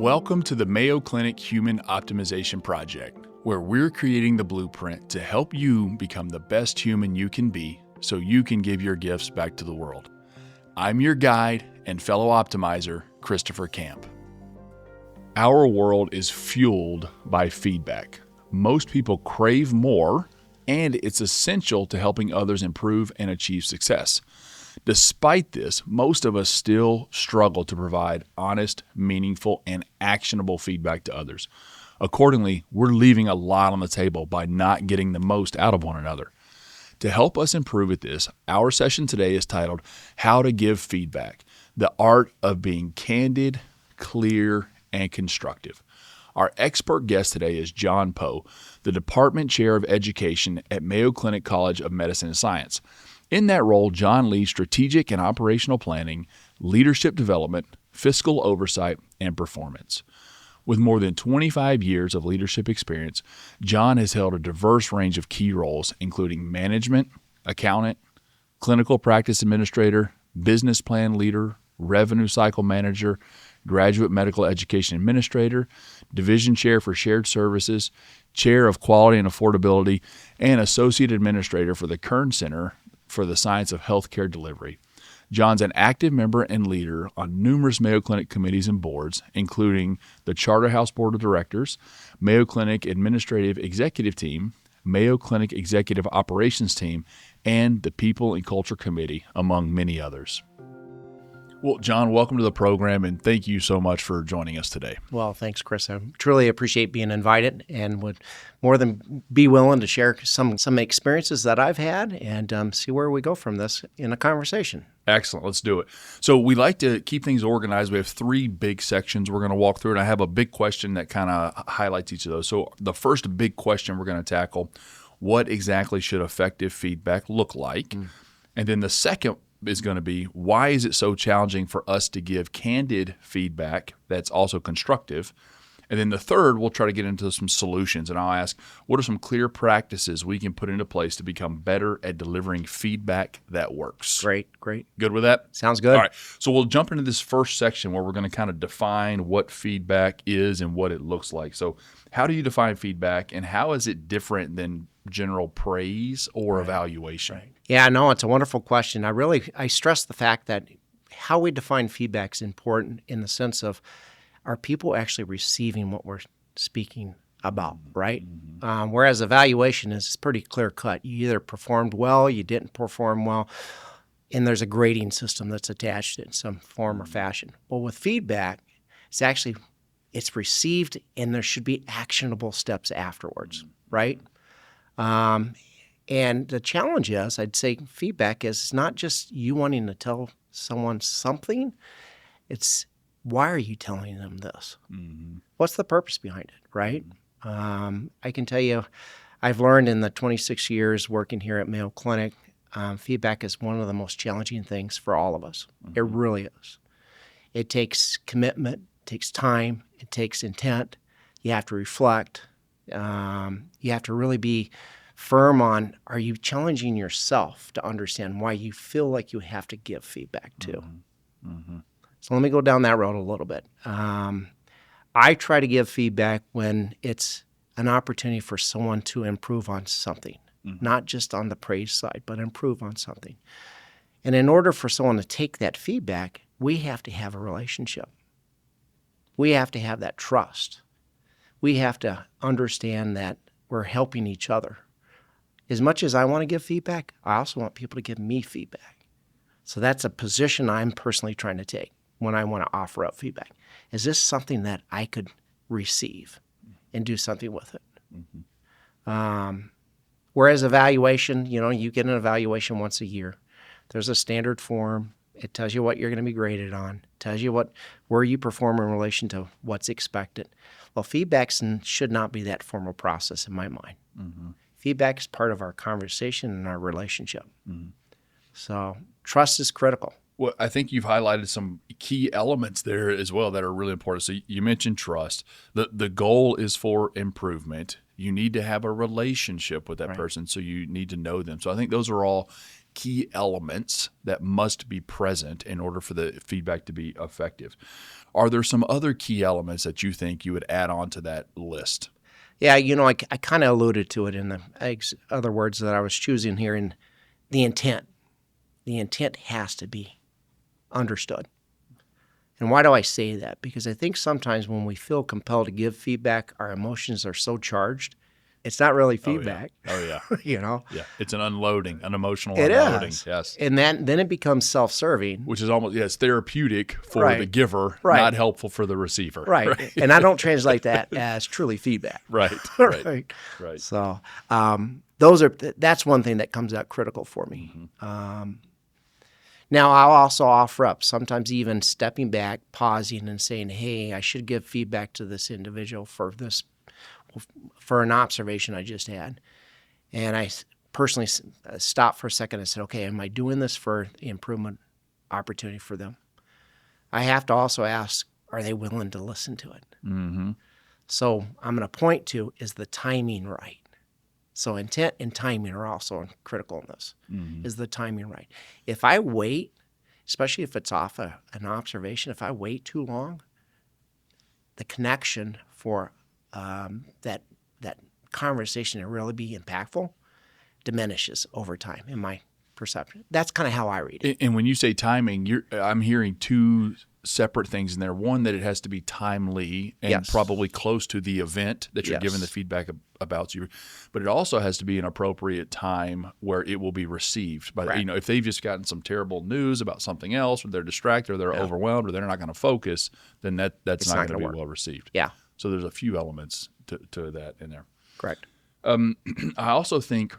Welcome to the Mayo Clinic Human Optimization Project, where we're creating the blueprint to help you become the best human you can be so you can give your gifts back to the world. I'm your guide and fellow optimizer, Christopher Camp. Our world is fueled by feedback. Most people crave more, and it's essential to helping others improve and achieve success. Despite this, most of us still struggle to provide honest, meaningful, and actionable feedback to others. Accordingly, we're leaving a lot on the table by not getting the most out of one another. To help us improve at this, our session today is titled How to Give Feedback, the Art of Being Candid, Clear, and Constructive. Our expert guest today is John Poe, the Department Chair of Education at Mayo Clinic College of Medicine and Science. In that role, John leads strategic and operational planning, leadership development, fiscal oversight, and performance. With more than 25 years of leadership experience, John has held a diverse range of key roles, including management, accountant, clinical practice administrator, business plan leader, revenue cycle manager, graduate medical education administrator, division chair for shared services, chair of quality and affordability, and associate administrator for the Kern Center for the Science of Healthcare Delivery. John's an active member and leader on numerous Mayo Clinic committees and boards, including the Charterhouse Board of Directors, Mayo Clinic Administrative Executive Team, Mayo Clinic Executive Operations Team, and the People and Culture Committee, among many others. Well, John, welcome to the program, and thank you so much for joining us today. Well, thanks, Chris. I truly appreciate being invited and would more than be willing to share some experiences that I've had and see where we go from this in a conversation. Excellent. Let's do it. So we like to keep things organized. We have three big sections we're going to walk through, and I have a big question that kind of highlights each of those. So the first big question we're going to tackle, what exactly should effective feedback look like? And then the second is going to be, why is it so challenging for us to give candid feedback that's also constructive? And then the third, we'll try to get into some solutions, and I'll ask, what are some clear practices we can put into place to become better at delivering feedback that works? Great. Good with that? Sounds good. All right. So we'll jump into this first section where we're going to kind of define what feedback is and what it looks like. So how do you define feedback, and how is it different than general praise or evaluation? Right. Yeah, no, it's a wonderful question. I stress the fact that how we define feedback is important in the sense of, are people actually receiving what we're speaking about, right? Whereas evaluation is pretty clear cut. You either performed well, you didn't perform well, and there's a grading system that's attached in some form or fashion. Well, with feedback, it's received, and there should be actionable steps afterwards, right? And the challenge is, I'd say feedback is not just you wanting to tell someone something, it's why are you telling them this? What's the purpose behind it, right? I can tell you, I've learned in the 26 years working here at Mayo Clinic, feedback is one of the most challenging things for all of us. It really is. It takes commitment, it takes time, it takes intent. You have to reflect. You have to really be firm on, are you challenging yourself to understand why you feel like you have to give feedback too? So let me go down that road a little bit. I try to give feedback when it's an opportunity for someone to improve on something, not just on the praise side, but improve on something. And in order for someone to take that feedback, we have to have a relationship. We have to have that trust. We have to understand that we're helping each other. As much as I want to give feedback, I also want people to give me feedback. So that's a position I'm personally trying to take when I want to offer up feedback. Is this something that I could receive and do something with it? Whereas evaluation, you get an evaluation once a year. There's a standard form. It tells you what you're going to be graded on. It tells you where you perform in relation to what's expected. Well, feedback should not be that formal process in my mind. Feedback is part of our conversation and our relationship. So trust is critical. Well, I think you've highlighted some key elements there as well that are really important. So you mentioned trust. The goal is for improvement. You need to have a relationship with that person, so you need to know them. So I think those are all key elements that must be present in order for the feedback to be effective. Are there some other key elements that you think you would add on to that list? Yeah, I kind of alluded to it in the other words that I was choosing here. In the intent has to be understood. And why do I say that? Because I think sometimes when we feel compelled to give feedback, our emotions are so charged, it's not really feedback. Oh, yeah. Yeah. It's an unloading, an emotional It unloading. is. Yes. And then it becomes self-serving. Which is almost, it's therapeutic for the giver, not helpful for the receiver. Right. And I don't translate that as truly feedback. Right. So that's one thing that comes out critical for me. Now, I'll also offer up, sometimes even stepping back, pausing, and saying, hey, I should give feedback to this individual for an observation I just had. And I personally stopped for a second and said, okay, am I doing this for the improvement opportunity for them? I have to also ask, are they willing to listen to it? Mm-hmm. So I'm going to point to, is the timing right? So intent and timing are also critical in this. Mm-hmm. Is the timing right? If I wait, especially if it's off an observation, if I wait too long, the connection for that conversation to really be impactful diminishes over time in my perception. That's kind of how I read it. And when you say timing, I'm hearing two separate things in there. One, that it has to be timely and probably close to the event that you're giving the feedback about you, but it also has to be an appropriate time where it will be received. But if they've just gotten some terrible news about something else, or they're distracted, or they're overwhelmed, or they're not going to focus, then that's not going to be well received. Yeah. So there's a few elements to that in there. Correct. I also think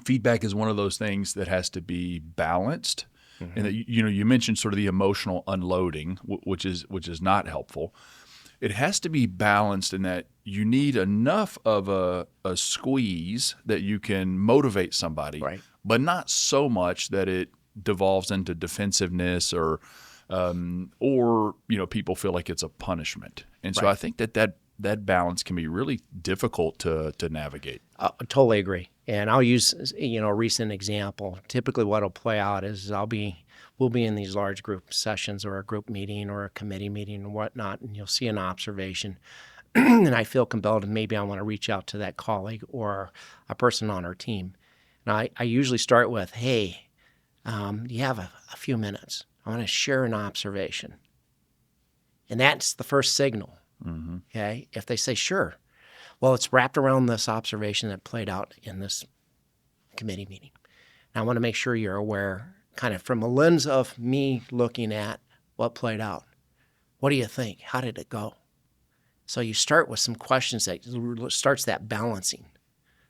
feedback is one of those things that has to be balanced. Mm-hmm. And that, you mentioned sort of the emotional unloading, which is not helpful. It has to be balanced in that you need enough of a squeeze that you can motivate somebody, but not so much that it devolves into defensiveness or people feel like it's a punishment. And so I think that balance can be really difficult to navigate. I totally agree. And I'll use a recent example. Typically what will play out is we'll be in these large group sessions or a group meeting or a committee meeting and whatnot, and you'll see an observation. And I feel compelled, and maybe I want to reach out to that colleague or a person on our team. And I usually start with, hey, you have a few minutes. I want to share an observation. And that's the first signal. Mm-hmm. Okay. If they say, sure, well, it's wrapped around this observation that played out in this committee meeting. And I want to make sure you're aware, kind of from a lens of me looking at what played out. What do you think? How did it go? So you start with some questions that starts that balancing.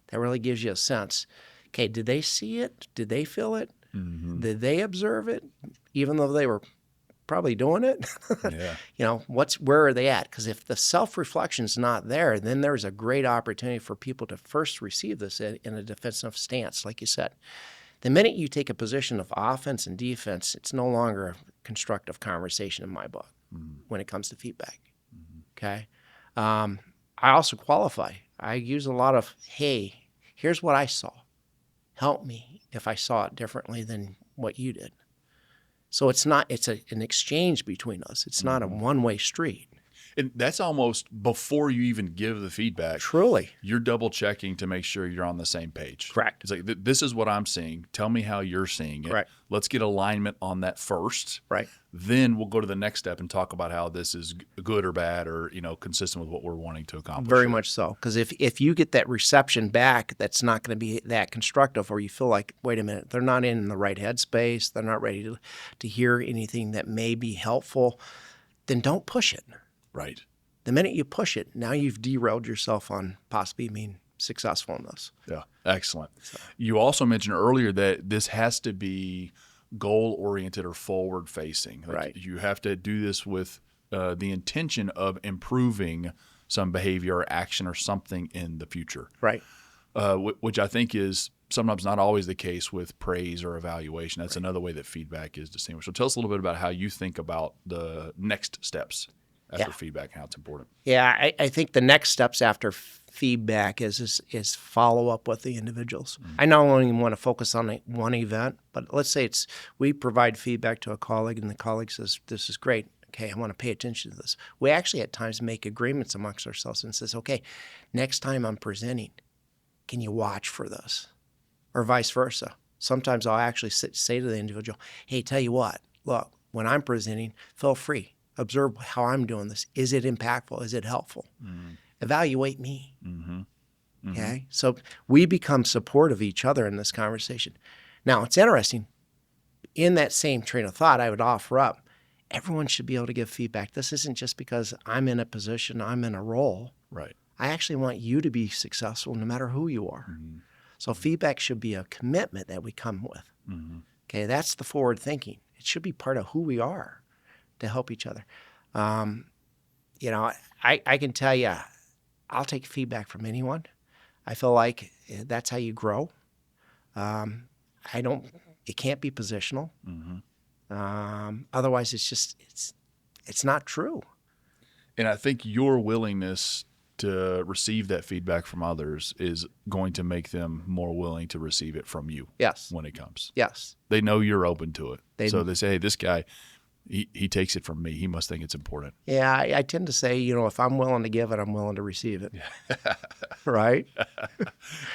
That really gives you a sense. Okay, did they see it? Did they feel it? Mm-hmm. Did they observe it? Even though they were probably doing it. Yeah. Where are they at? Because if the self-reflection's not there, then there's a great opportunity for people to first receive this in a defensive stance, like you said. The minute you take a position of offense and defense, it's no longer a constructive conversation in my book when it comes to feedback. Mm-hmm. Okay? I also qualify. I use a lot of, hey, here's what I saw. Help me if I saw it differently than what you did. So it's an exchange between us. It's not a one-way street. And that's almost before you even give the feedback. Truly. You're double checking to make sure you're on the same page. Correct. It's like, this is what I'm seeing. Tell me how you're seeing it. Correct. Let's get alignment on that first. Right. Then we'll go to the next step and talk about how this is good or bad or, consistent with what we're wanting to accomplish. Very much so. Because if you get that reception back that's not going to be that constructive, or you feel like, wait a minute, they're not in the right headspace, they're not ready to hear anything that may be helpful, then don't push it. Right. The minute you push it, now you've derailed yourself on possibly being successful in this. Yeah, excellent. So. You also mentioned earlier that this has to be goal-oriented or forward-facing. Right. You have to do this with the intention of improving some behavior or action or something in the future. Right. Which I think is sometimes not always the case with praise or evaluation. That's another way that feedback is distinguished. So tell us a little bit about how you think about the next steps after feedback and how it's important. Yeah, I think the next steps after feedback is follow up with the individuals. I not only want to focus on one event, but let's say we provide feedback to a colleague and the colleague says, this is great. Okay, I want to pay attention to this. We actually at times make agreements amongst ourselves and says, okay, next time I'm presenting, can you watch for this? Or vice versa. Sometimes I'll actually say to the individual, hey, tell you what, look, when I'm presenting, feel free. Observe how I'm doing this. Is it impactful? Is it helpful? Evaluate me. Okay? So we become supportive of each other in this conversation. Now, it's interesting. In that same train of thought, I would offer up, everyone should be able to give feedback. This isn't just because I'm in a position, I'm in a role. Right. I actually want you to be successful no matter who you are. So feedback should be a commitment that we come with. Okay, that's the forward thinking. It should be part of who we are to help each other. You know, I can tell you, I'll take feedback from anyone. I feel like that's how you grow. It can't be positional. Otherwise, it's not true. And I think your willingness to receive that feedback from others is going to make them more willing to receive it from you. Yes. When it comes. Yes. They know you're open to it. So they say, hey, this guy, he takes it from me. He must think it's important. Yeah, I tend to say, you know, if I'm willing to give it, I'm willing to receive it. Right?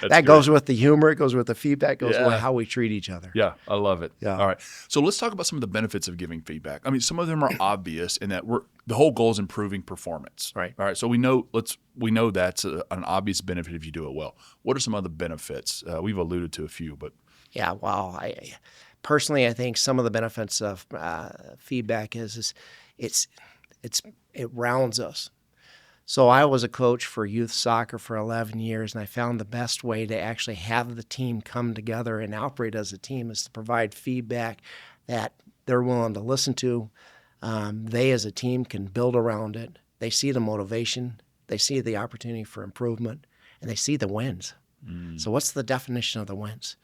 That goes with the humor. It goes with the feedback. It goes with how we treat each other. Yeah, I love it. Yeah. All right. So let's talk about some of the benefits of giving feedback. I mean, some of them are obvious in that the whole goal is improving performance. Right. All right. So we know that's an obvious benefit if you do it well. What are some other benefits? We've alluded to a few, but yeah. Well, personally, I think some of the benefits of feedback is it rounds us. So I was a coach for youth soccer for 11 years, and I found the best way to actually have the team come together and operate as a team is to provide feedback that they're willing to listen to. They as a team can build around it. They see the motivation, they see the opportunity for improvement, and they see the wins. So what's the definition of the wins?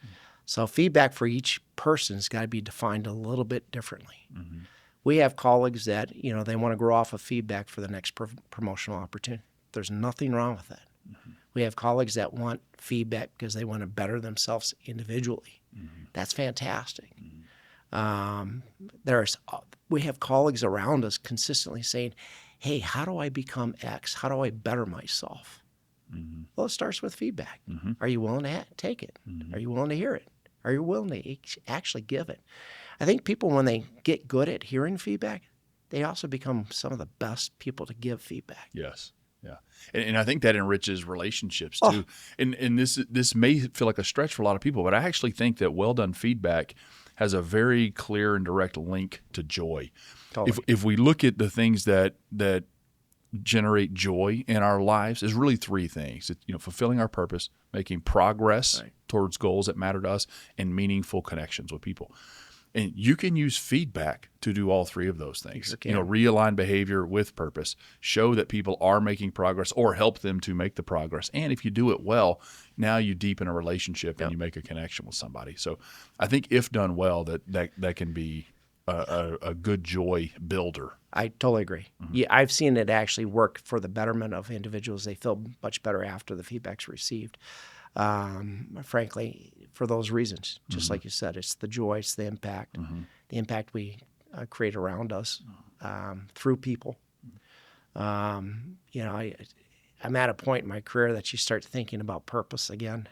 So feedback for each person's got to be defined a little bit differently. We have colleagues that, you know, they want to grow off of feedback for the next promotional opportunity. There's nothing wrong with that. We have colleagues that want feedback because they want to better themselves individually. That's fantastic. We have colleagues around us consistently saying, hey, how do I become X? How do I better myself? Well, it starts with feedback. Are you willing to take it? Are you willing to hear it? Are you willing to actually give it? I think people, when they get good at hearing feedback, they also become some of the best people to give feedback. Yes. Yeah. And I think that enriches relationships too. And this may feel like a stretch for a lot of people, but I actually think that well done feedback has a very clear and direct link to joy. Totally. If we look at the things that generate joy in our lives, is really three things. It's, fulfilling our purpose, making progress towards goals that matter to us, and meaningful connections with people. And you can use feedback to do all three of those things. Realign behavior with purpose, show that people are making progress or help them to make the progress. And if you do it well, now you deepen a relationship and you make a connection with somebody. So I think if done well, that can be a good joy builder. I totally agree. Yeah, I've seen it actually work for the betterment of individuals. They feel much better after the feedback's received. Frankly, for those reasons, just like you said, it's the joy, it's the impact we create around us through people. I'm at a point in my career that you start thinking about purpose again,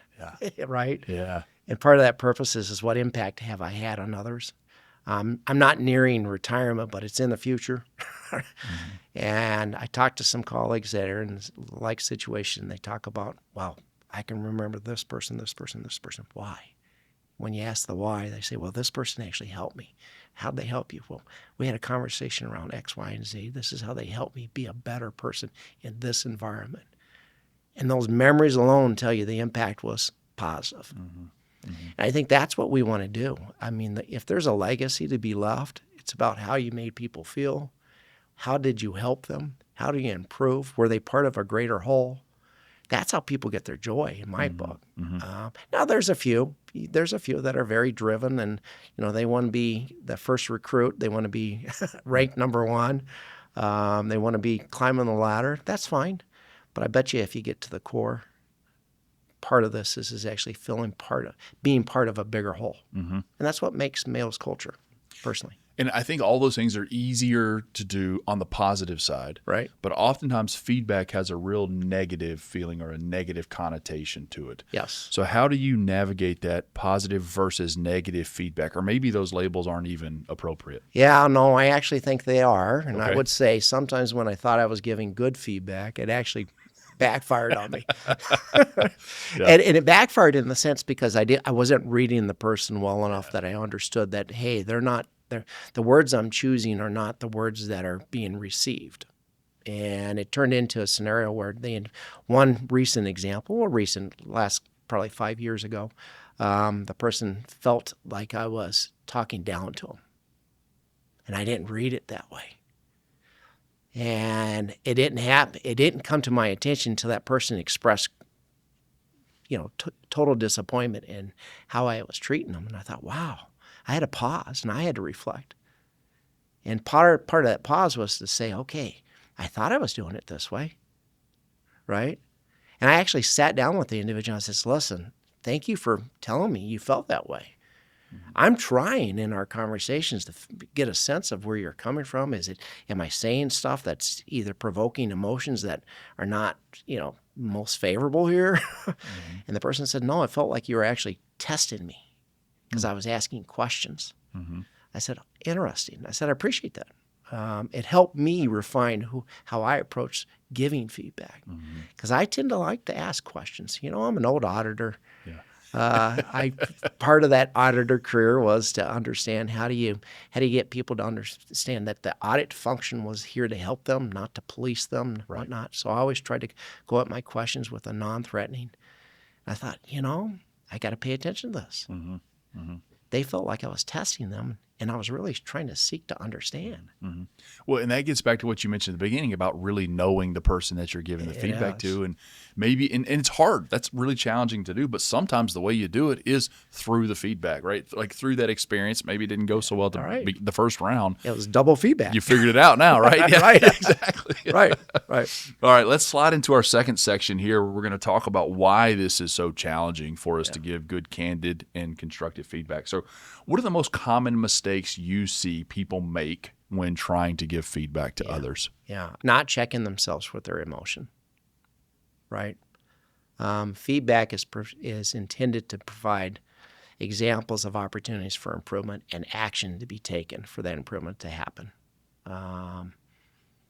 right? Yeah. And part of that purpose is what impact have I had on others? I'm not nearing retirement, but it's in the future. And I talk to some colleagues that are in a like situation. They talk about, well, I can remember this person, this person, this person. Why? When you ask the why, they say, well, this person actually helped me. How'd they help you? Well, we had a conversation around X, Y, and Z. This is how they helped me be a better person in this environment. And those memories alone tell you the impact was positive. And I think that's what we want to do. I mean, if there's a legacy to be left, it's about how you made people feel. How did you help them? How do you improve? Were they part of a greater whole? That's how people get their joy in my book. Now there's a few that are very driven, and they want to be the first recruit. They want to be ranked number one. They want to be climbing the ladder. That's fine. But I bet you if you get to the core, part of this is actually being part of a bigger whole. And that's what makes Mayo's culture, personally. And I think all those things are easier to do on the positive side. Right. But oftentimes feedback has a real negative feeling or a negative connotation to it. Yes. So how do you navigate that positive versus negative feedback? Or maybe those labels aren't even appropriate. Yeah, no, I actually think they are. And I Okay. would say sometimes when I thought I was giving good feedback, it actually backfired on me. Yeah. And it backfired in the sense because I wasn't reading the person well enough that I understood that, hey, the words I'm choosing are not the words that are being received. And it turned into a scenario where one recent example, last probably 5 years ago, the person felt like I was talking down to him. And I didn't read it that way. And it didn't happen. It didn't come to my attention until that person expressed, total disappointment in how I was treating them. And I thought, wow, I had to pause and I had to reflect. And part of that pause was to say, okay, I thought I was doing it this way, right? And I actually sat down with the individual and I said, listen, thank you for telling me you felt that way. I'm trying in our conversations to get a sense of where you're coming from. Am I saying stuff that's either provoking emotions that are not, most favorable here? And the person said, no, it felt like you were actually testing me because I was asking questions. I said, interesting. I said, I appreciate that. It helped me refine how I approach giving feedback because I tend to like to ask questions. I'm an old auditor. Yeah. Part of that auditor career was to understand how do you get people to understand that the audit function was here to help them, not to police them, Right. whatnot. So I always tried to go at my questions with a non-threatening. I thought, I got to pay attention to this. They felt like I was testing them, and I was really trying to seek to understand. Well, and that gets back to what you mentioned at the beginning about really knowing the person that you're giving the feedback to. And maybe, and it's hard. That's really challenging to do. But sometimes the way you do it is through the feedback, right? Like through that experience. Maybe it didn't go so well the first round. It was double feedback. You figured it out now, right? Yeah, Right. exactly. Right. All right, let's slide into our second section here where we're going to talk about why this is so challenging for us to give good, candid, and constructive feedback. So what are the most common mistakes you see people make when trying to give feedback to others? Yeah. Not checking themselves with their emotion, right? Feedback is intended to provide examples of opportunities for improvement and action to be taken for that improvement to happen.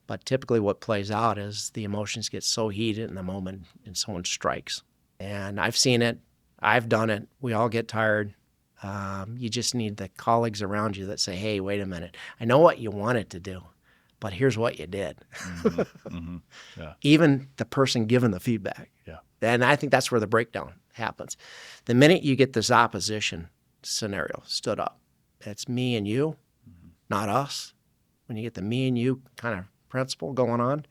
But typically what plays out is the emotions get so heated in the moment and someone strikes. And I've seen it. I've done it. We all get tired. You just need the colleagues around you that say, hey, wait a minute. I know what you wanted to do, but here's what you did. Yeah. Even the person giving the feedback. Yeah. And I think that's where the breakdown happens. The minute you get this opposition scenario stood up, it's me and you, not us. When you get the me and you kind of principle going on,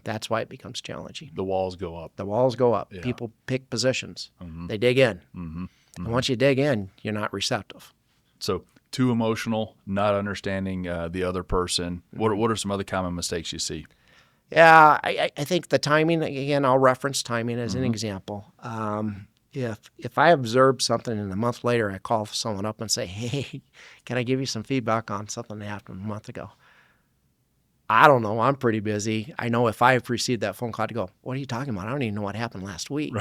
that's why it becomes challenging. The walls go up. The walls go up. Yeah. People pick positions. They dig in. And once you dig in, you're not receptive. So too emotional, not understanding the other person. What are some other common mistakes you see? Yeah, I think the timing, again, I'll reference timing as an example. If I observe something and a month later I call someone up and say, hey, can I give you some feedback on something that happened a month ago? I don't know. I'm pretty busy. I know if I received that phone call to go, what are you talking about? I don't even know what happened last week.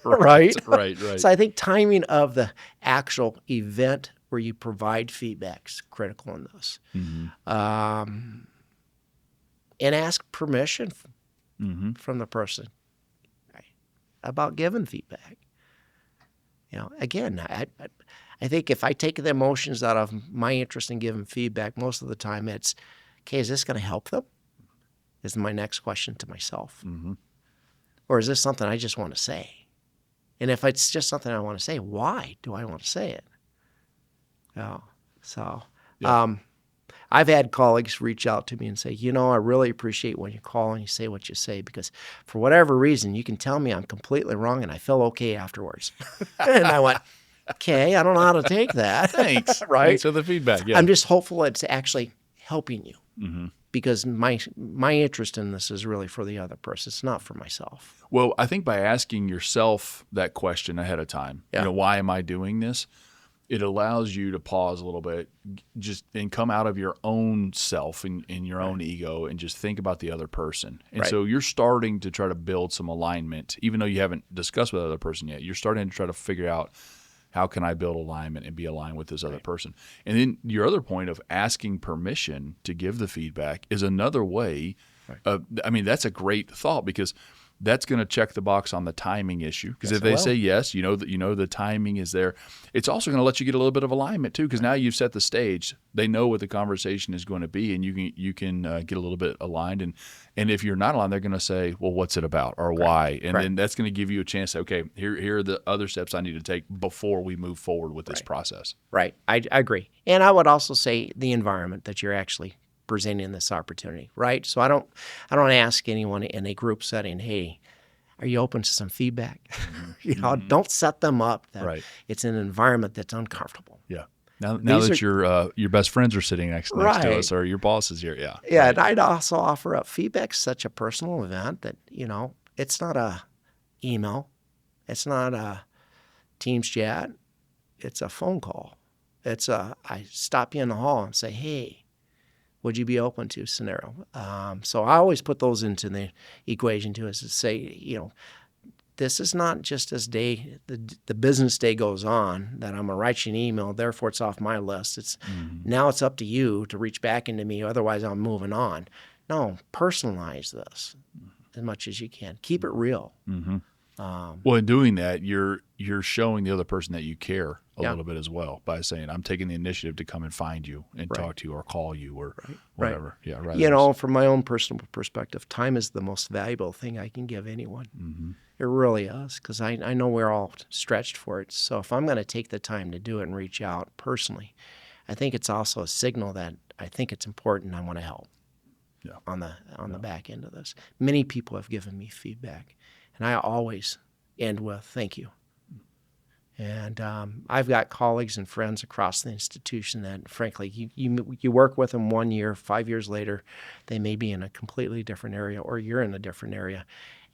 Right. Right. So I think timing of the actual event where you provide feedback is critical in this. And ask permission from the person about giving feedback. Again, I think if I take the emotions out of my interest in giving feedback, most of the time it's, okay, is this going to help them? Is my next question to myself. Or is this something I just want to say? And if it's just something I want to say, why do I want to say it? I've had colleagues reach out to me and say, I really appreciate when you call and you say what you say because for whatever reason, you can tell me I'm completely wrong and I feel okay afterwards. And I went, okay, I don't know how to take that. Thanks. Right? Thanks for the feedback. Yeah. I'm just hopeful it's actually helping you. because my interest in this is really for the other person. It's not for myself. Well, I think by asking yourself that question ahead of time, why am I doing this? It allows you to pause a little bit, and come out of your own self and your own ego, and just think about the other person. And so you're starting to try to build some alignment, even though you haven't discussed with the other person yet. You're starting to try to figure out, how can I build alignment and be aligned with this other person? And then your other point of asking permission to give the feedback is another way. That's a great thought, because that's going to check the box on the timing issue. Because if they say yes, that the timing is there. It's also going to let you get a little bit of alignment too, because now you've set the stage. They know what the conversation is going to be, and you can get a little bit aligned. And if you're not aligned, they're going to say, well, what's it about, or why? And then that's going to give you a chance to, okay, here are the other steps I need to take before we move forward with this process. Right. I agree. And I would also say the environment that you're actually presenting this opportunity, right? So I don't ask anyone in a group setting, hey, are you open to some feedback? Don't set them up that it's an environment that's uncomfortable. Yeah. Now that your best friends are sitting next to us, or your boss is here. Yeah. Yeah. And I'd also offer up feedback. Such a personal event that, it's not a email. It's not a Teams chat. It's a phone call. I stop you in the hall and say, hey, would you be open to scenario? So I always put those into the equation too, is to say, this is not just as the business day goes on that I'm going to write you an email, therefore it's off my list. Now it's up to you to reach back into me, otherwise I'm moving on. No, personalize this as much as you can. Keep it real. Well, in doing that, you're showing the other person that you care a little bit as well, by saying, I'm taking the initiative to come and find you and talk to you, or call you, or whatever. Yeah, right. From my own personal perspective, time is the most valuable thing I can give anyone. It really is, because I know we're all stretched for it. So if I'm going to take the time to do it and reach out personally, I think it's also a signal that I think it's important and I want to help on the back end of this. Many people have given me feedback, and I always end with thank you. And I've got colleagues and friends across the institution that, frankly, you work with them 1 year, 5 years later, they may be in a completely different area, or you're in a different area.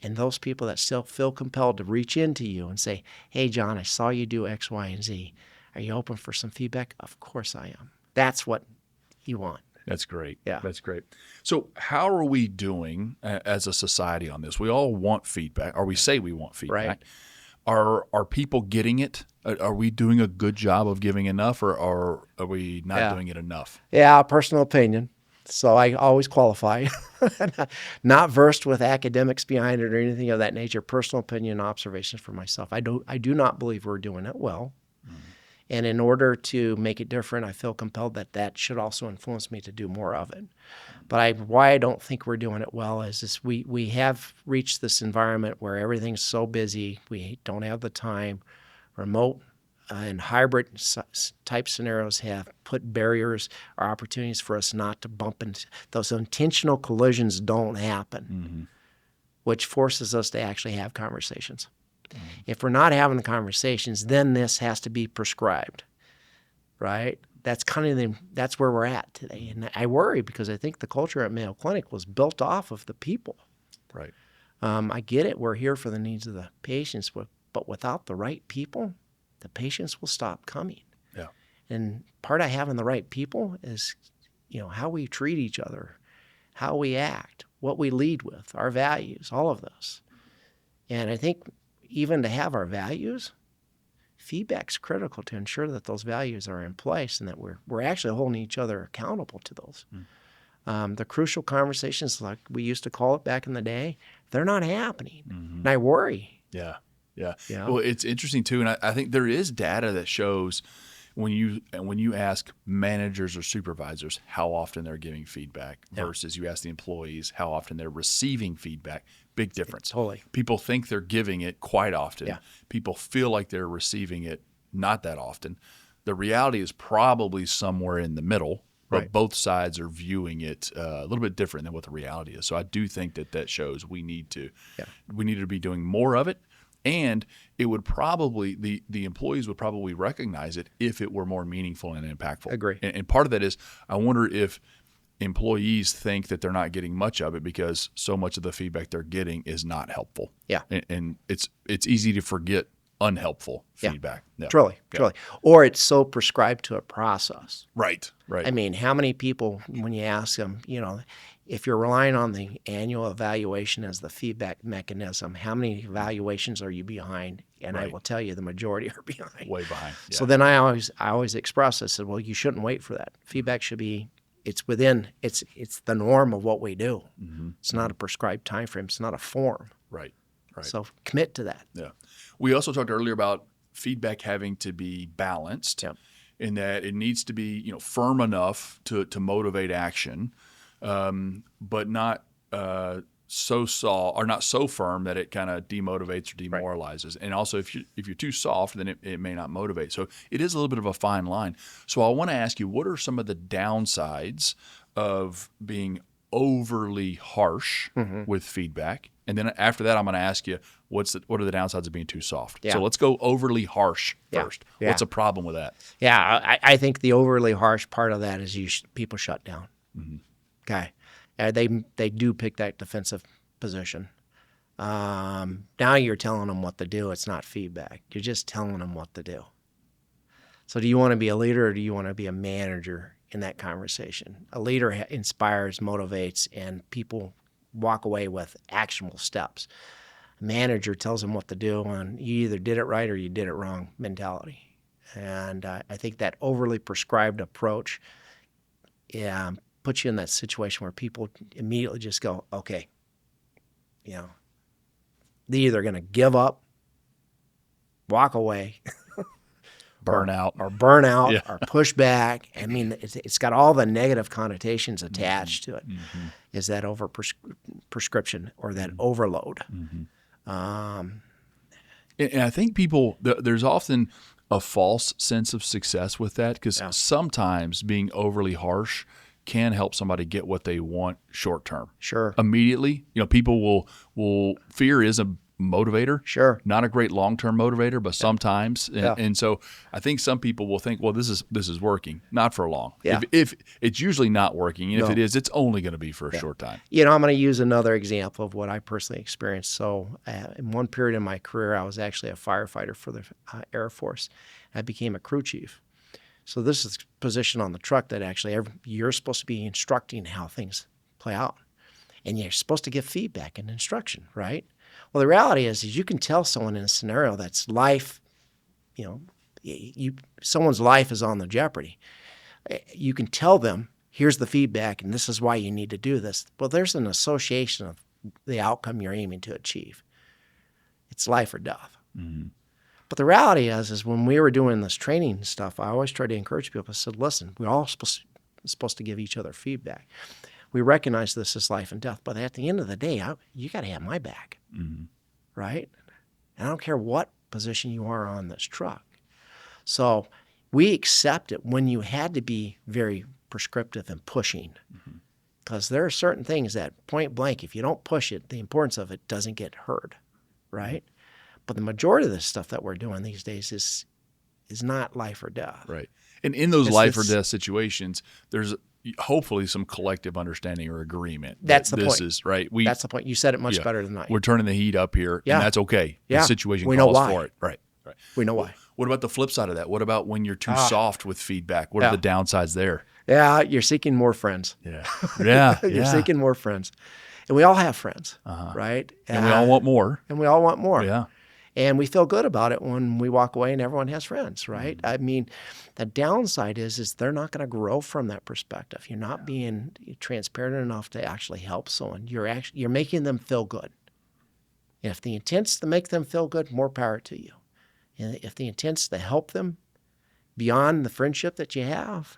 And those people that still feel compelled to reach into you and say, hey, John, I saw you do X, Y, and Z. Are you open for some feedback? Of course I am. That's what you want. That's great. Yeah. That's great. So how are we doing as a society on this? We all want feedback, or we say we want feedback. Right. Are people getting it? Are we doing a good job of giving enough, or are we not doing it enough? Yeah, personal opinion. So I always qualify. Not versed with academics behind it or anything of that nature. Personal opinion, observations for myself. I do not believe we're doing it well. And in order to make it different, I feel compelled that should also influence me to do more of it. But why I don't think we're doing it well is we have reached this environment where everything's so busy, we don't have the time. Remote and hybrid type scenarios have put barriers or opportunities for us not to bump into those. Intentional collisions don't happen, which forces us to actually have conversations. If we're not having the conversations, then this has to be prescribed, right? That's that's where we're at today. And I worry, because I think the culture at Mayo Clinic was built off of the people. Right. I get it. We're here for the needs of the patients, but without the right people, the patients will stop coming. Yeah. And part of having the right people is, how we treat each other, how we act, what we lead with, our values, all of this. And I think even to have our values, feedback's critical to ensure that those values are in place and that we're actually holding each other accountable to those. The crucial conversations, like we used to call it back in the day, they're not happening. And I worry. Yeah. Well, it's interesting too, and I think there is data that shows when you ask managers or supervisors how often they're giving feedback versus you ask the employees how often they're receiving feedback. Big difference. Totally. People think they're giving it quite often. Yeah. People feel like they're receiving it not that often. The reality is probably somewhere in the middle, but both sides are viewing it a little bit different than what the reality is. So I do think that shows we need to be doing more of it. And it would probably, the employees would probably recognize it if it were more meaningful and impactful. Agree. And part of that is, I wonder if employees think that they're not getting much of it because so much of the feedback they're getting is not helpful. Yeah. And it's easy to forget unhelpful feedback. Yeah. Truly. Or it's so prescribed to a process. Right. I mean, how many people, when you ask them, if you're relying on the annual evaluation as the feedback mechanism, how many evaluations are you behind? And I will tell you the majority are behind. Way behind. Yeah. So then I always express, I said, well, you shouldn't wait for that. Feedback should be, it's the norm of what we do. Mm-hmm. It's not a prescribed time frame. It's not a form. Right. So commit to that. Yeah. We also talked earlier about feedback having to be balanced in that it needs to be, firm enough to motivate action, but not so soft or not so firm that it kind of demotivates or demoralizes. And also if you're too soft, then it may not motivate. So it is a little bit of a fine line. So I want to ask you, what are some of the downsides of being overly harsh with feedback? And then after that, I'm going to ask you, what are the downsides of being too soft? Yeah. So let's go overly harsh first. Yeah. What's a problem with that? Yeah, I think the overly harsh part of that is people shut down. Mm-hmm. Okay. They do pick that defensive position. Now you're telling them what to do. It's not feedback. You're just telling them what to do. So do you want to be a leader or do you want to be a manager in that conversation? A leader inspires, motivates, and people walk away with actionable steps. A manager tells them what to do, and you either did it right or you did it wrong mentality. And I think that overly prescribed approach puts you in that situation where people immediately just go, okay, they're either going to give up, walk away, burn out or push back. I mean, it's got all the negative connotations attached to it. Mm-hmm. Is that over prescription or that overload? Mm-hmm. And I think there's often a false sense of success with that because sometimes being overly harsh can help somebody get what they want short term. Sure. Immediately, people will fear is a motivator. Sure. Not a great long-term motivator, but sometimes. And so I think some people will think, well, this is working. Not for long. Yeah. If it's usually not working. And if it is, it's only going to be for a short time. I'm going to use another example of what I personally experienced. So in one period in my career, I was actually a firefighter for the Air Force. I became a crew chief. So this is a position on the truck that actually you're supposed to be instructing how things play out. And you're supposed to give feedback and instruction, right? Well, the reality is you can tell someone in a scenario that's life, someone's life is on the jeopardy. You can tell them, here's the feedback, and this is why you need to do this. Well, there's an association of the outcome you're aiming to achieve. It's life or death. Mm-hmm. But the reality is when we were doing this training stuff, I always tried to encourage people. I said, listen, we're all supposed to give each other feedback. We recognize this as life and death, but at the end of the day, you got to have my back, right? And I don't care what position you are on this truck. So we accept it when you had to be very prescriptive and pushing, because there are certain things that point blank, if you don't push it, the importance of it doesn't get heard, right? But the majority of the stuff that we're doing these days is not life or death. Right. And in those life or death situations, there's hopefully some collective understanding or agreement. That's the point. This is right. That's the point. You said it much better than I. We're turning the heat up here, and that's okay. Yeah. The situation We know calls why. for it. Right. We know why. What about the flip side of that? What about when you're too soft with feedback? What are the downsides there? Yeah, you're seeking more friends. Yeah. Yeah. You're seeking more friends. And we all have friends, right? And we all want more. And we all want more. Yeah. And we feel good about it when we walk away and everyone has friends, right? I mean, the downside is they're not going to grow from that perspective. You're not being transparent enough to actually help someone. You're making them feel good. And if the intent's to make them feel good, more power to you. And if the intent's to help them beyond the friendship that you have,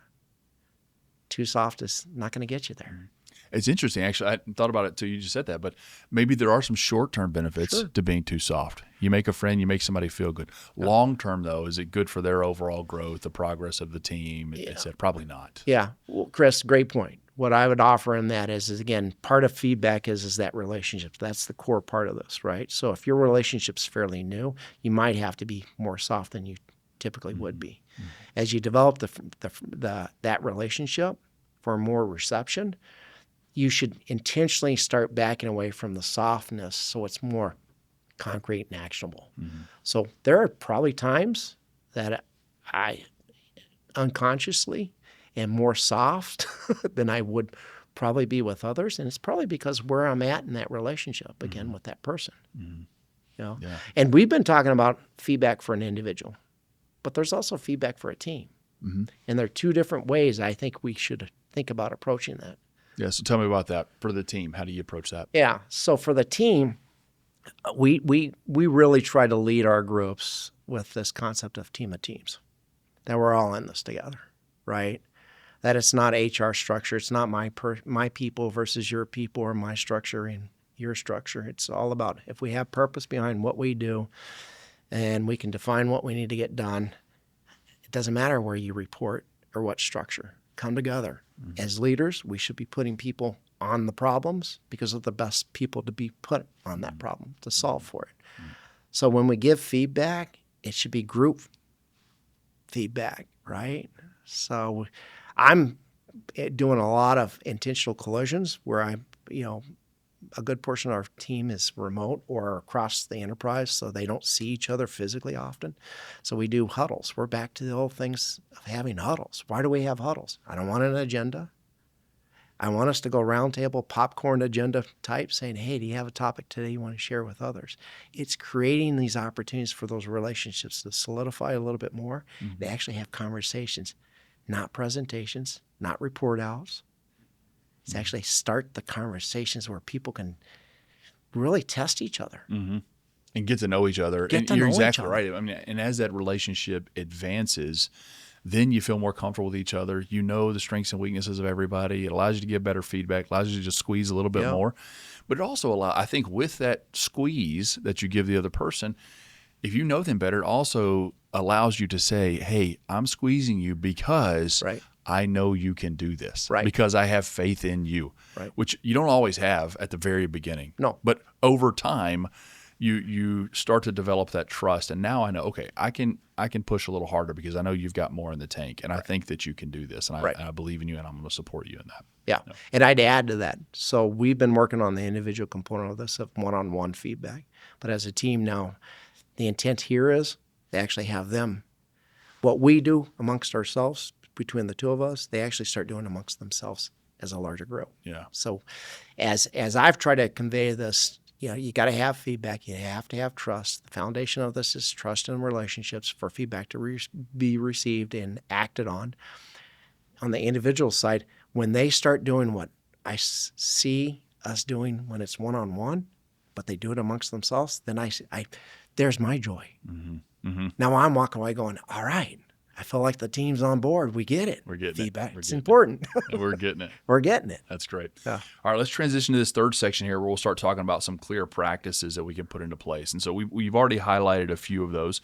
too soft is not going to get you there. It's interesting. Actually, I hadn't thought about it until you just said that, but maybe there are some short-term benefits to being too soft. You make a friend, you make somebody feel good. Long-term, though, is it good for their overall growth, the progress of the team, et cetera? Probably not. Yeah. Well, Chris, great point. What I would offer in that is again, part of feedback is that relationship. That's the core part of this, right? So if your relationship's fairly new, you might have to be more soft than you typically would be. As you develop that relationship, for more reception, you should intentionally start backing away from the softness so it's more concrete and actionable. So there are probably times that I unconsciously am more soft than I would probably be with others, and it's probably because where I'm at in that relationship, again, with that person. You know? Yeah. And we've been talking about feedback for an individual, but there's also feedback for a team. And there are two different ways I think we should think about approaching that. Yeah. So tell me about that for the team. How do you approach that? Yeah. So for the team, we really try to lead our groups with this concept of team of teams, that we're all in this together, right? That it's not HR structure. It's not my people versus your people or my structure and your structure. It's all about if we have purpose behind what we do and we can define what we need to get done, it doesn't matter where you report or what structure. Come together. As leaders, we should be putting people on the problems because of the best people to be put on that problem to solve for it. So when we give feedback, it should be group feedback, right? So I'm doing a lot of intentional collisions where a good portion of our team is remote or across the enterprise, so they don't see each other physically often. So we do huddles. We're back to the old things of having huddles. Why do we have huddles? I don't want an agenda. I want us to go roundtable, popcorn agenda type, saying, hey, do you have a topic today you want to share with others? It's creating these opportunities for those relationships to solidify a little bit more. They actually have conversations, not presentations, not report outs. It's actually start the conversations where people can really test each other. And get to know each other. Get And to you're know each exactly other. right. I mean, and as that relationship advances, then you feel more comfortable with each other. You know the strengths and weaknesses of everybody. It allows you to give better feedback, allows you to just squeeze a little bit more. But it also allows, I think, with that squeeze that you give the other person, if you know them better, it also allows you to say, hey, I'm squeezing you because I know you can do this, because I have faith in you, which you don't always have at the very beginning. No. But over time, you start to develop that trust. And now I know, okay, I can push a little harder because I know you've got more in the tank. And I think that you can do this. And I believe in you, and I'm going to support you in that. Yeah. And I'd add to that. So we've been working on the individual component of this, of one-on-one feedback. But as a team now, the intent here is they actually have them. What we do amongst ourselves, between the two of us, they actually start doing amongst themselves as a larger group. Yeah. So as I've tried to convey this, you got to have feedback. You have to have trust. The foundation of this is trust in relationships for feedback to be received and acted on. On the individual side, when they start doing what I see us doing when it's one-on-one, but they do it amongst themselves, then there's my joy. Now I'm walking away going, all right, I feel like the team's on board. We get it. We're getting feedback. It. It's important. We're getting it. We're getting it. That's great. Yeah. All right, let's transition to this third section here where we'll start talking about some clear practices that we can put into place. And so we've already highlighted a few of those.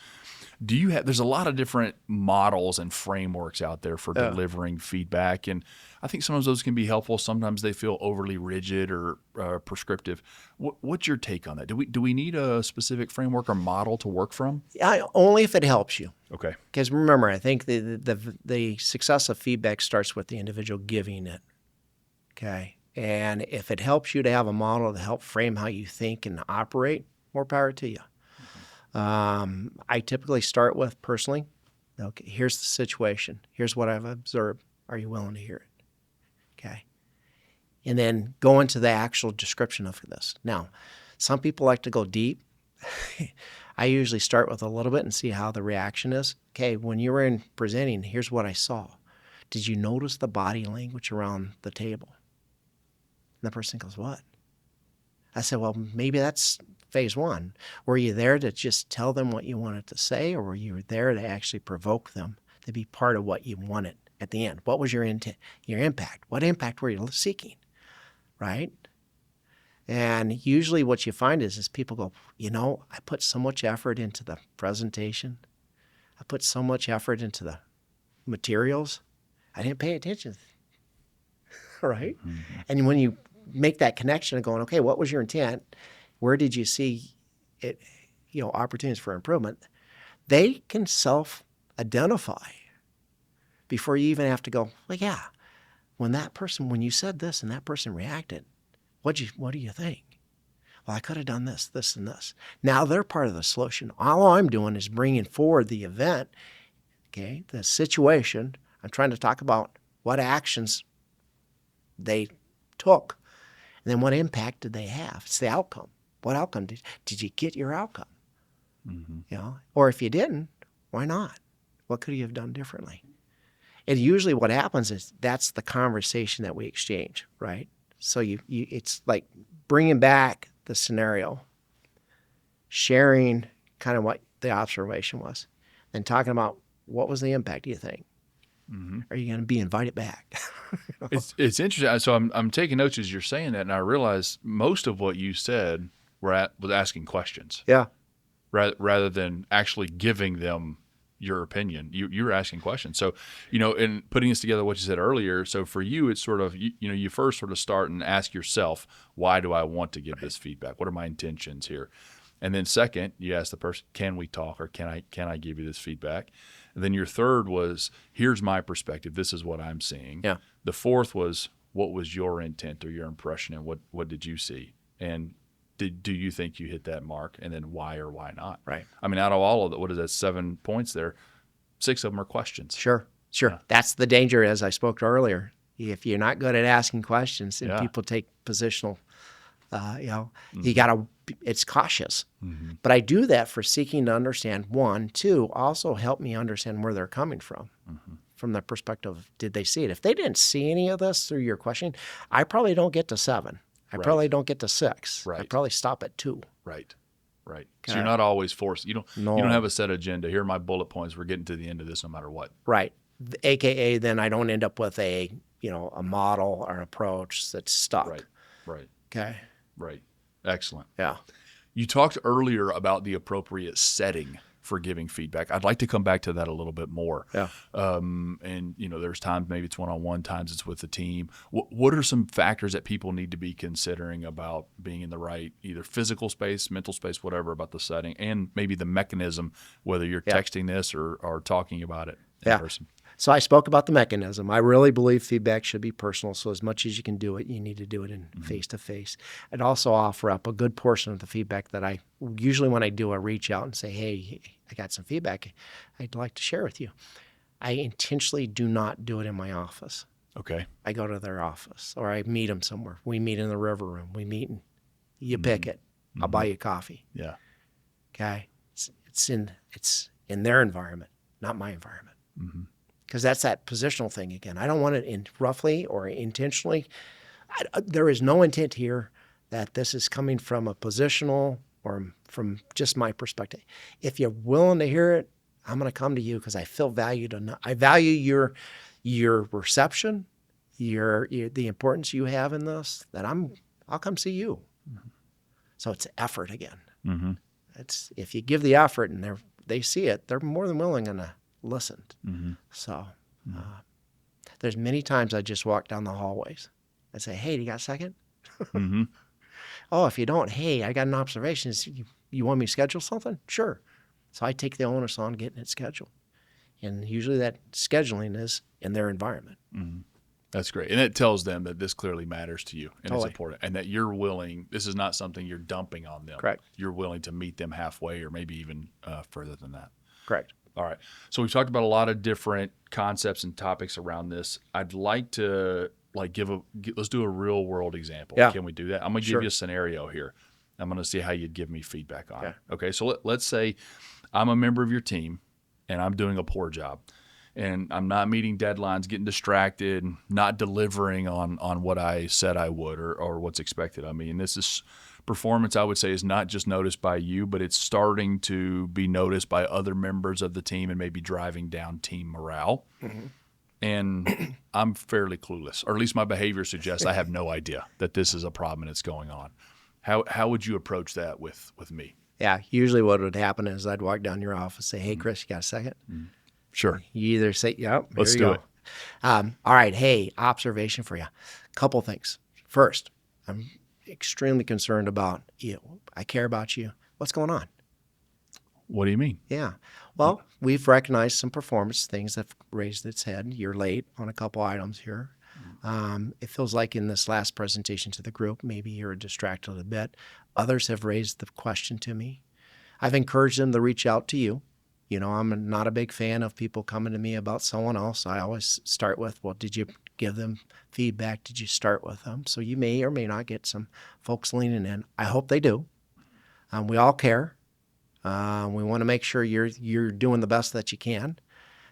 There's a lot of different models and frameworks out there for delivering feedback. And I think sometimes those can be helpful. Sometimes they feel overly rigid or prescriptive. What's your take on that? Do we need a specific framework or model to work from? Only if it helps you. Okay. Because remember, I think the success of feedback starts with the individual giving it. Okay. And if it helps you to have a model to help frame how you think and operate, more power to you. I typically start with personally, okay, here's the situation. Here's what I've observed. Are you willing to hear it? Okay. And then go into the actual description of this. Now, some people like to go deep. I usually start with a little bit and see how the reaction is. Okay, when you were in presenting, here's what I saw. Did you notice the body language around the table? And the person goes, what? I said, well, maybe that's phase one. Were you there to just tell them what you wanted to say, or were you there to actually provoke them to be part of what you wanted at the end? What was your intent, your impact? What impact were you seeking, right? And usually what you find is people go, I put so much effort into the presentation. I put so much effort into the materials. I didn't pay attention, right? And when you make that connection of going, okay, what was your intent? Where did you see it, opportunities for improvement? They can self-identify before you even have to go, well, yeah, when you said this and that person reacted, what do you think? Well, I could have done this, this, and this. Now they're part of the solution. All I'm doing is bringing forward the event, okay, the situation. I'm trying to talk about what actions they took, and then what impact did they have? It's the outcome. What outcome did you get your outcome? Or if you didn't, why not? What could you have done differently? And usually what happens is that's the conversation that we exchange, right? So it's like bringing back the scenario, sharing kind of what the observation was, and talking about what was the impact, do you think? Are you going to be invited back? It's interesting. So I'm taking notes as you're saying that, and I realize most of what you said was asking questions. Yeah. Rather than actually giving them your opinion. You're asking questions. So, in putting this together, what you said earlier, so for you, it's sort of, you first sort of start and ask yourself, why do I want to give this feedback? What are my intentions here? And then second, you ask the person, can we talk, or can I give you this feedback? And then your third was, here's my perspective. This is what I'm seeing. Yeah. The fourth was, what was your intent or your impression, and what did you see? And do you think you hit that mark? And then why or why not? Right. I mean, out of all of the, what is that, 7 points there, 6 of them are questions. Sure. Yeah. That's the danger, as I spoke earlier. If you're not good at asking questions and people take positional, you got to, it's cautious. But I do that for seeking to understand, one. Two, also help me understand where they're coming from the perspective of, did they see it? If they didn't see any of this through your question, I probably don't get to 7. I probably don't get to 6. Right. I probably stop at 2. Right. So you're not always forced. You don't have a set agenda. Here are my bullet points. We're getting to the end of this no matter what. Right. AKA then I don't end up with a model or approach that's stuck. Right. Okay. Right. Excellent. Yeah. You talked earlier about the appropriate setting for giving feedback. I'd like to come back to that a little bit more. Yeah. And there's times maybe it's one-on-one, times it's with the team. What are some factors that people need to be considering about being in the right either physical space, mental space, whatever, about the setting, and maybe the mechanism, whether you're texting this or talking about it in person? So I spoke about the mechanism. I really believe feedback should be personal. So as much as you can do it, you need to do it in face-to-face. I'd also offer up a good portion of the feedback that I usually, when I do a reach out and say, hey, I got some feedback I'd like to share with you. I intentionally do not do it in my office. Okay. I go to their office or I meet them somewhere. We meet in the river room. We meet and you pick it. I'll buy you coffee. Yeah. Okay. It's in their environment, not my environment. Because that's that positional thing again. I don't want it in roughly or intentionally. There is no intent here that this is coming from a positional or from just my perspective. If you're willing to hear it, I'm going to come to you because I feel valued enough. I value your reception, the importance you have in this. That I'll come see you. So it's effort again. It's if you give the effort and they see it, they're more than willing to listen. So there's many times I just walk down the hallways and say, hey, do you got a second? Oh, if you don't, hey, I got an observation. You want me to schedule something? Sure. So I take the onus on getting it scheduled. And usually that scheduling is in their environment. That's great. And it tells them that this clearly matters to you and Totally. it's important, and that you're willing, this is not something you're dumping on them. Correct. You're willing to meet them halfway or maybe even further than that. Correct. All right. So we've talked about a lot of different concepts and topics around this. I'd like to let's do a real world example. Yeah. Can we do that? I'm going to give you a scenario here. I'm going to see how you'd give me feedback on it. Okay. So let's say I'm a member of your team and I'm doing a poor job and I'm not meeting deadlines, getting distracted, not delivering on what I said I would or what's expected of me. And this is performance, I would say, is not just noticed by you, but it's starting to be noticed by other members of the team and maybe driving down team morale. And I'm fairly clueless, or at least my behavior suggests I have no idea that this is a problem and it's going on. How would you approach that with me? Yeah. Usually what would happen is I'd walk down your office, say, hey, Chris, you got a second? Sure. You either say, yeah, Let's do it. All right. Hey, observation for you. Couple things. First, I'm extremely concerned about you. I care about you. What's going on? What do you mean? Yeah. Well, we've recognized some performance things that have raised its head. You're late on a couple items here. It feels like in this last presentation to the group, maybe you're distracted a bit. Others have raised the question to me. I've encouraged them to reach out to you. You know, I'm not a big fan of people coming to me about someone else. I always start with, well, did you give them feedback? Did you start with them? So you may or may not get some folks leaning in. I hope they do. We all care. We want to make sure you're doing the best that you can.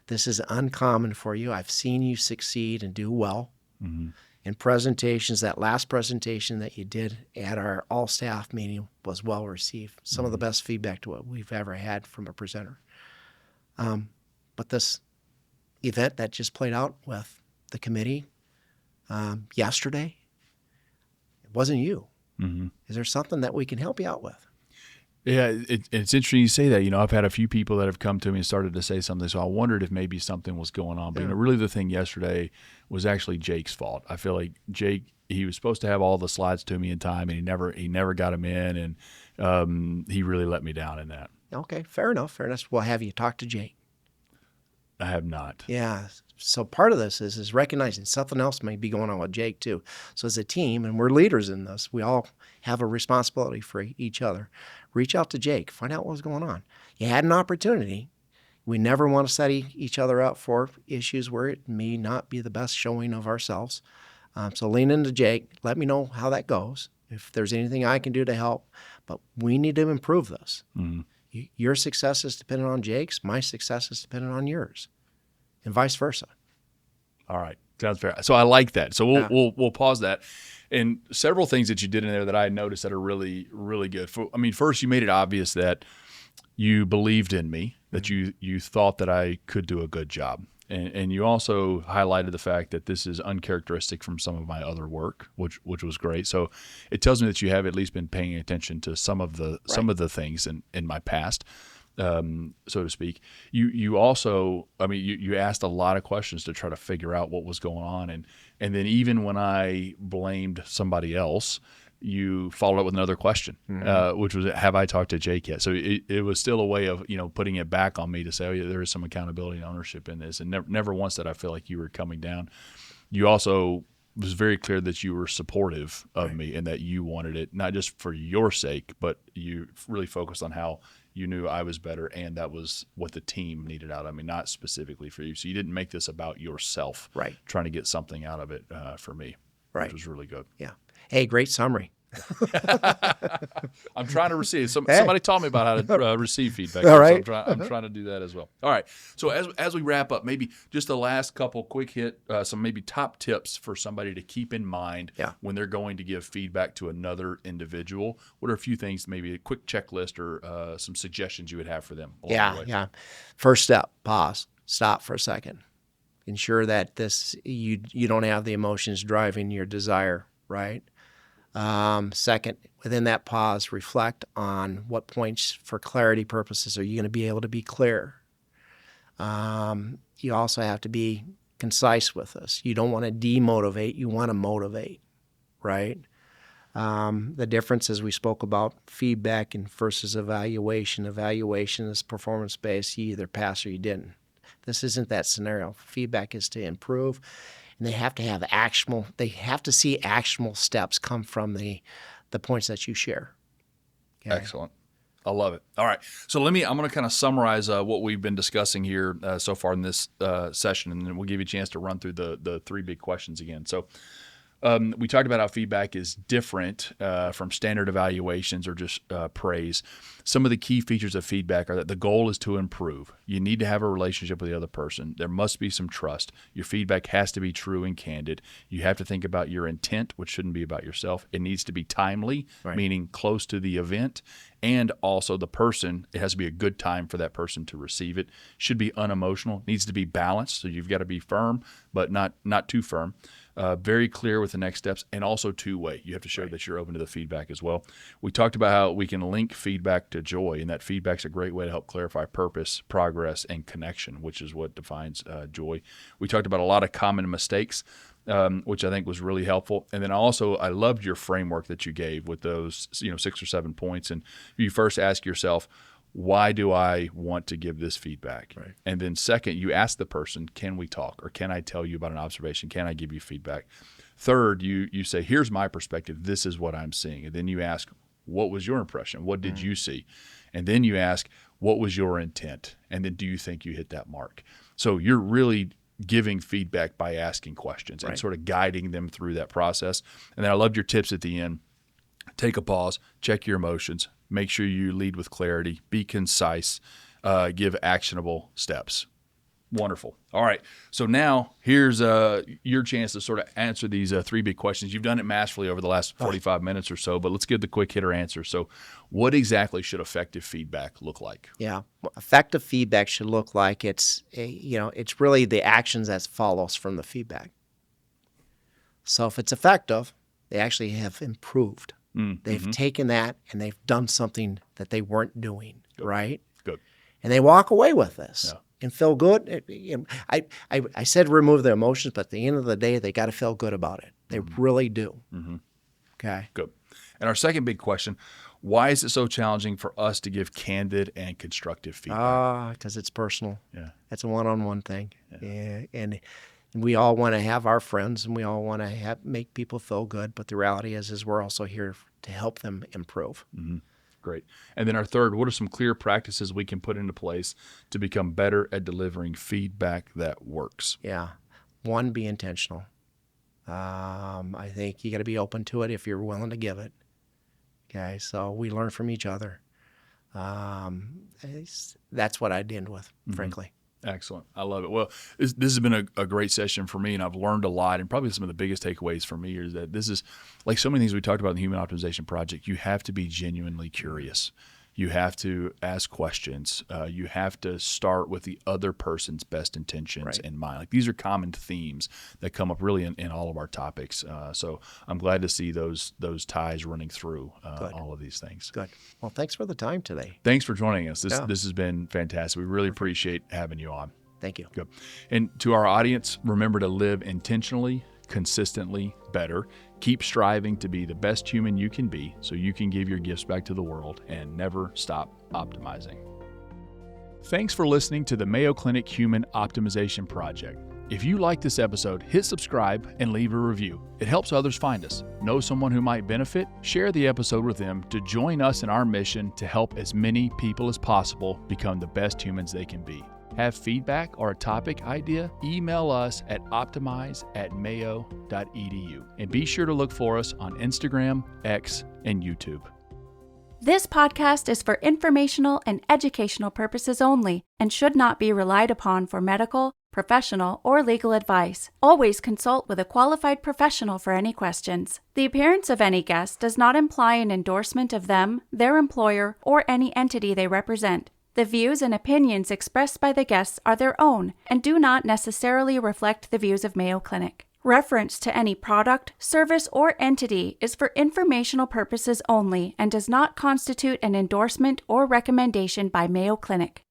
This is uncommon for you. I've seen you succeed and do well. Mm-hmm. In presentations, that last presentation that you did at our all-staff meeting was well received. Some of the best feedback to what we've ever had from a presenter. But this event that just played out with the committee yesterday, it wasn't you. Mm-hmm. Is there something that we can help you out with? Yeah, it's interesting you say that. You know, I've had a few people that have come to me and started to say something, so I wondered if maybe something was going on. But you know, really the thing yesterday was actually Jake's fault. I feel like Jake, he was supposed to have all the slides to me in time, and he never got them in, and he really let me down in that. Okay, fair enough. Well, have you talked to Jake? I have not. Yeah. So part of this is recognizing something else may be going on with Jake too. So as a team, and we're leaders in this, we all have a responsibility for each other. Reach out to Jake, find out what's going on. You had an opportunity. We never want to set each other up for issues where it may not be the best showing of ourselves. So lean into Jake. Let me know how that goes. If there's anything I can do to help, but we need to improve this. Mm-hmm. Your success is dependent on Jake's. My success is dependent on yours, and vice versa. All right, sounds fair. So I like that. So we'll pause that. And several things that you did in there that I noticed that are really, really good. First, you made it obvious that you believed in me, that you thought that I could do a good job. And you also highlighted the fact that this is uncharacteristic from some of my other work, which was great. So it tells me that you have at least been paying attention to some of the things in my past, so to speak. You also, you asked a lot of questions to try to figure out what was going on, and then even when I blamed somebody else, you followed up with another question, which was, have I talked to Jake yet? So it was still a way of, putting it back on me to say, oh, yeah, there is some accountability and ownership in this. And never once did I feel like you were coming down. You also was very clear that you were supportive of me and that you wanted it, not just for your sake, but you really focused on how you knew I was better, and that was what the team needed out of me, not specifically for you. So you didn't make this about yourself, trying to get something out of it for me, which was really good. Yeah. Hey, great summary. I'm trying to receive. Somebody taught me about how to receive feedback. All right. So I'm trying to do that as well. All right. So as we wrap up, maybe just the last couple quick hit, some maybe top tips for somebody to keep in mind when they're going to give feedback to another individual. What are a few things, maybe a quick checklist or some suggestions you would have for them? Yeah. First step, pause, stop for a second. Ensure that you don't have the emotions driving your desire, right? Second, within that pause, reflect on what points for clarity purposes are you going to be able to be clear. You also have to be concise with this. You don't want to demotivate, you want to motivate, right? The difference is we spoke about feedback versus evaluation. Evaluation is performance-based. You either pass or you didn't. This isn't that scenario. Feedback is to improve. And they have to have they have to see actionable steps come from the points that you share. Okay? Excellent. I love it. All right. So I'm going to kind of summarize what we've been discussing here so far in this session, and then we'll give you a chance to run through the three big questions again. So we talked about how feedback is different from standard evaluations or just praise. Some of the key features of feedback are that the goal is to improve. You need to have a relationship with the other person. There must be some trust. Your feedback has to be true and candid. You have to think about your intent, which shouldn't be about yourself. It needs to be timely, meaning close to the event, and also the person. It has to be a good time for that person to receive it. Should be unemotional. Needs to be balanced, so you've got to be firm, but not too firm. Very clear with the next steps, and also two-way. You have to show that you're open to the feedback as well. We talked about how we can link feedback to joy, and that feedback's a great way to help clarify purpose, progress, and connection, which is what defines joy. We talked about a lot of common mistakes, which I think was really helpful. And then I loved your framework that you gave with those 6 or 7 points. And you first ask yourself, why do I want to give this feedback? Right. And then second, you ask the person, can we talk, or can I tell you about an observation? Can I give you feedback? Third, you say, here's my perspective. This is what I'm seeing. And then you ask, what was your impression? What did you see? And then you ask, what was your intent? And then do you think you hit that mark? So you're really giving feedback by asking questions and sort of guiding them through that process. And then I loved your tips at the end. Take a pause, check your emotions, make sure you lead with clarity, be concise, give actionable steps. Wonderful. All right. So now here's your chance to sort of answer these 3 big questions. You've done it masterfully over the last 45 minutes or so, but let's give the quick hitter answer. So what exactly should effective feedback look like? Yeah. Well, effective feedback should look like it's really the actions that follows from the feedback. So if it's effective, they actually have improved. They've taken that and they've done something that they weren't doing, right? Good. And they walk away with this and feel good. I said remove their emotions, but at the end of the day, they got to feel good about it. They really do. Okay. Good. And our second big question, why is it so challenging for us to give candid and constructive feedback? Because it's personal. Yeah. It's a one-on-one thing. Yeah. And we all want to have our friends and we all want to make people feel good. But the reality is we're also here to help them improve. Great. And then our third, what are some clear practices we can put into place to become better at delivering feedback that works? Yeah. One, be intentional. I think you got to be open to it if you're willing to give it. Okay. So we learn from each other. That's what I'd end with, frankly. Excellent. I love it. Well, this has been a great session for me, and I've learned a lot. And probably some of the biggest takeaways for me is that this is, like so many things we talked about in the Human Optimization Project, you have to be genuinely curious. You have to ask questions. You have to start with the other person's best intentions in mind. Like these are common themes that come up really in all of our topics. So I'm glad to see those ties running through all of these things. Good. Well, thanks for the time today. Thanks for joining us. This has been fantastic. We really appreciate having you on. Thank you. Good. And to our audience, remember to live intentionally, consistently better. Keep striving to be the best human you can be so you can give your gifts back to the world and never stop optimizing. Thanks for listening to the Mayo Clinic Human Optimization Project. If you like this episode, hit subscribe and leave a review. It helps others find us. Know someone who might benefit? Share the episode with them to join us in our mission to help as many people as possible become the best humans they can be. Have feedback or a topic idea? Email us at optimize@mayo.edu. And be sure to look for us on Instagram, X, and YouTube. This podcast is for informational and educational purposes only and should not be relied upon for medical, professional, or legal advice. Always consult with a qualified professional for any questions. The appearance of any guest does not imply an endorsement of them, their employer, or any entity they represent. The views and opinions expressed by the guests are their own and do not necessarily reflect the views of Mayo Clinic. Reference to any product, service, or entity is for informational purposes only and does not constitute an endorsement or recommendation by Mayo Clinic.